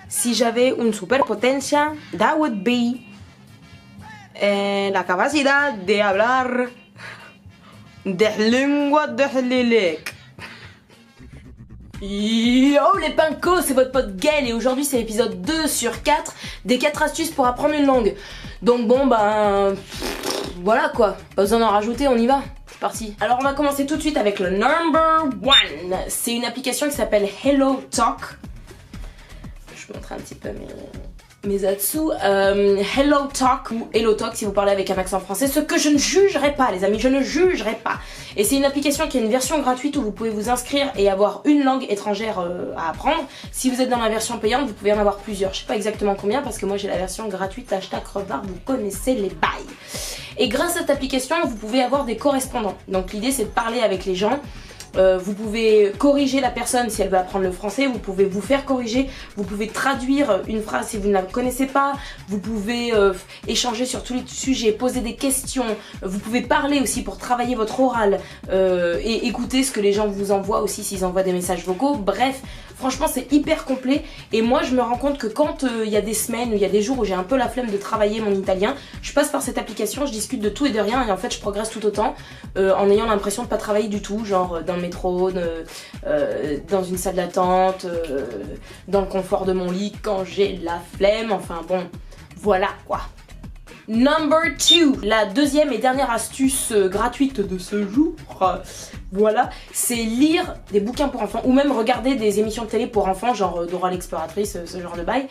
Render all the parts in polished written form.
si j'avais une superpotencia, that would be la capacidad de hablar de lengua de Lilek. Yo les pincos, c'est votre pote Gaël et aujourd'hui c'est l'épisode 2 sur 4 des 4 astuces pour apprendre une langue. Donc bon ben voilà quoi, pas besoin d'en rajouter, on y va, c'est parti. Alors on va commencer tout de suite avec le number 1. C'est une application qui s'appelle HelloTalk. Je vous montre un petit peu mes atouts. HelloTalk ou HelloTalk si vous parlez avec un accent français, ce que je ne jugerai pas les amis, je ne jugerai pas. Et c'est une application qui a une version gratuite où vous pouvez vous inscrire et avoir une langue étrangère à apprendre. Si vous êtes dans la version payante, vous pouvez en avoir plusieurs. Je sais pas exactement combien parce que moi j'ai la version gratuite, hashtag crevard, vous connaissez les bails. Et grâce à cette application, vous pouvez avoir des correspondants. Donc l'idée c'est de parler avec les gens. Vous pouvez corriger la personne si elle veut apprendre le français, vous pouvez vous faire corriger, vous pouvez traduire une phrase si vous ne la connaissez pas, vous pouvez échanger sur tous les sujets, poser des questions, vous pouvez parler aussi pour travailler votre oral et écouter ce que les gens vous envoient aussi s'ils envoient des messages vocaux. Bref, franchement c'est hyper complet et moi je me rends compte que quand il y a des semaines ou il y a des jours où j'ai un peu la flemme de travailler mon italien, je passe par cette application, je discute de tout et de rien et en fait je progresse tout autant en ayant l'impression de pas travailler du tout, genre dans le métro, dans une salle d'attente, dans le confort de mon lit quand j'ai la flemme, enfin bon, voilà quoi. Number 2, la deuxième et dernière astuce gratuite de ce jour, voilà, c'est lire des bouquins pour enfants ou même regarder des émissions de télé pour enfants, genre Dora l'exploratrice, ce genre de bail,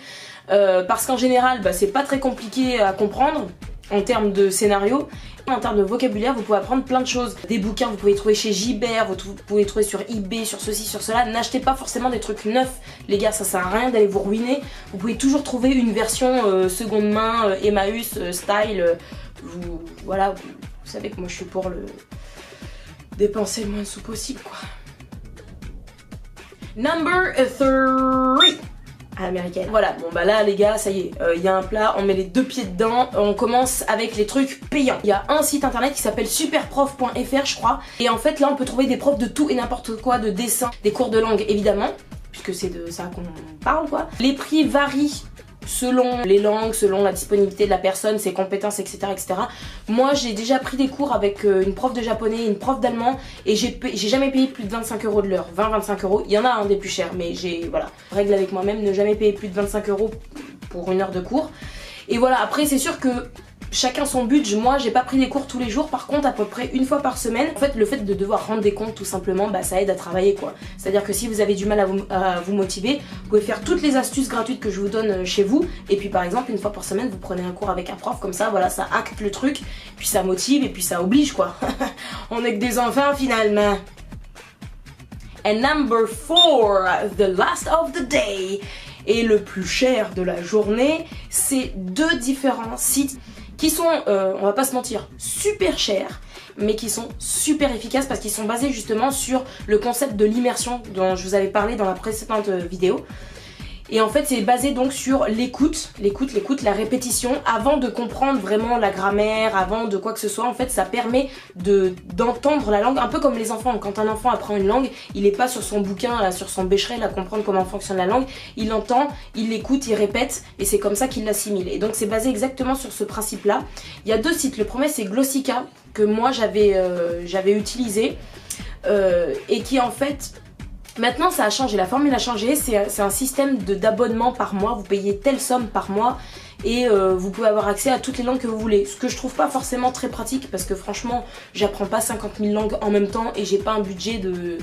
parce qu'en général, bah, c'est pas très compliqué à comprendre en termes de scénario. En termes de vocabulaire, vous pouvez apprendre plein de choses. Des bouquins, vous pouvez trouver chez Gibert, vous pouvez trouver sur eBay, sur ceci, sur cela. N'achetez pas forcément des trucs neufs, les gars, ça sert à rien d'aller vous ruiner. Vous pouvez toujours trouver une version seconde main, Emmaüs, style. Voilà, vous savez que moi je suis pour le dépenser le moins de sous possible, quoi. Number 3. Américaine. Voilà, bon bah là les gars, ça y est, il y a un plat, on met les deux pieds dedans, on commence avec les trucs payants. Il y a un site internet qui s'appelle superprof.fr je crois, et en fait là on peut trouver des profs de tout et n'importe quoi, de dessin, des cours de langue évidemment, puisque c'est de ça qu'on parle quoi. Les prix varient selon les langues, selon la disponibilité de la personne, ses compétences, etc. etc. Moi j'ai déjà pris des cours avec une prof de japonais, une prof d'allemand et j'ai jamais payé plus de 25 € de l'heure, 20-25 €. Il y en a des plus chers mais j'ai, voilà, règle avec moi-même, ne jamais payer plus de 25 € pour une heure de cours. Et voilà, après c'est sûr que chacun son budget. Moi j'ai pas pris des cours tous les jours, par contre à peu près une fois par semaine. En fait le fait de devoir rendre des comptes tout simplement, bah ça aide à travailler quoi. C'est à dire que si vous avez du mal à vous motiver, vous pouvez faire toutes les astuces gratuites que je vous donne chez vous. Et puis par exemple une fois par semaine vous prenez un cours avec un prof, comme ça voilà, ça acte le truc, puis ça motive et puis ça oblige quoi. On est que des enfants finalement. And number 4, the last of the day, et le plus cher de la journée, c'est deux différents sites qui sont, on va pas se mentir, super chers, mais qui sont super efficaces parce qu'ils sont basés justement sur le concept de l'immersion dont je vous avais parlé dans la précédente vidéo. Et en fait c'est basé donc sur l'écoute, la répétition, avant de comprendre vraiment la grammaire, avant de quoi que ce soit. En fait ça permet d'entendre la langue, un peu comme les enfants. Quand un enfant apprend une langue, il n'est pas sur son bouquin, là, sur son bécherel à comprendre comment fonctionne la langue. Il l'entend, il l'écoute, il répète et c'est comme ça qu'il l'assimile. Et donc c'est basé exactement sur ce principe là. Il y a deux sites, le premier c'est Glossica que moi j'avais utilisé et qui en fait... Maintenant ça a changé, la formule a changé, c'est un système d'abonnement par mois, vous payez telle somme par mois et vous pouvez avoir accès à toutes les langues que vous voulez. Ce que je trouve pas forcément très pratique parce que franchement j'apprends pas 50 000 langues en même temps et j'ai pas un budget de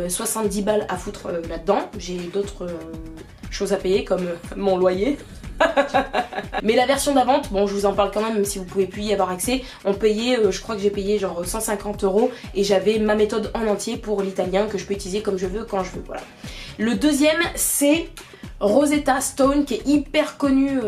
70 balles à foutre là-dedans. J'ai d'autres choses à payer comme mon loyer. Mais la version d'avant, bon je vous en parle quand même si vous pouvez plus y avoir accès, on payait, je crois que j'ai payé genre 150 € et j'avais ma méthode en entier pour l'italien que je peux utiliser comme je veux, quand je veux, voilà. Le deuxième c'est Rosetta Stone qui est hyper connu,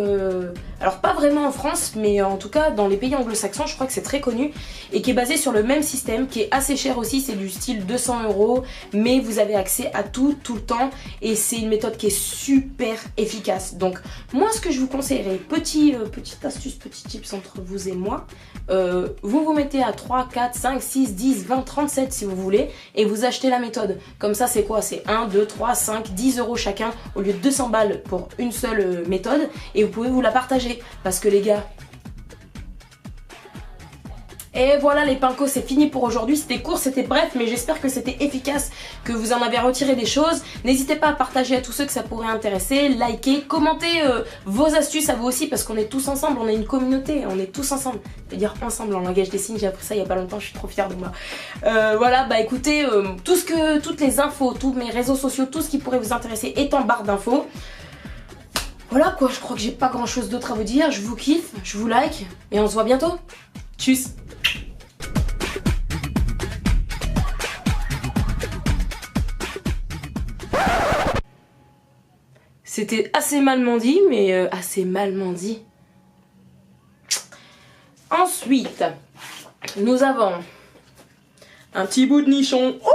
alors pas vraiment en France mais en tout cas dans les pays anglo-saxons je crois que c'est très connu et qui est basé sur le même système, qui est assez cher aussi, c'est du style 200 € mais vous avez accès à tout le temps et c'est une méthode qui est super efficace. Donc moi ce que je vous conseillerais, petite astuce, petit tips entre vous et moi, vous vous mettez à 3, 4, 5, 6, 10, 20, 37 si vous voulez et vous achetez la méthode. Comme ça c'est quoi, c'est 1, 2, 3, 5, 10 € chacun au lieu de 200 800 balles pour une seule méthode et vous pouvez vous la partager. Parce que les gars... Et voilà les pincos, c'est fini pour aujourd'hui. C'était court, c'était bref, mais j'espère que c'était efficace, que vous en avez retiré des choses. N'hésitez pas à partager à tous ceux que ça pourrait intéresser, liker, commenter vos astuces à vous aussi, parce qu'on est tous ensemble, on est une communauté, on est tous ensemble. Je veux dire ensemble en langage des signes, j'ai appris ça il y a pas longtemps, je suis trop fière de moi. Voilà, bah écoutez, toutes les infos, tous mes réseaux sociaux, tout ce qui pourrait vous intéresser est en barre d'infos. Voilà quoi, je crois que j'ai pas grand chose d'autre à vous dire. Je vous kiffe, je vous like, et on se voit bientôt. Tchuss. C'était assez malement dit, mais assez malement dit. Ensuite, nous avons un petit bout de nichon. Oh,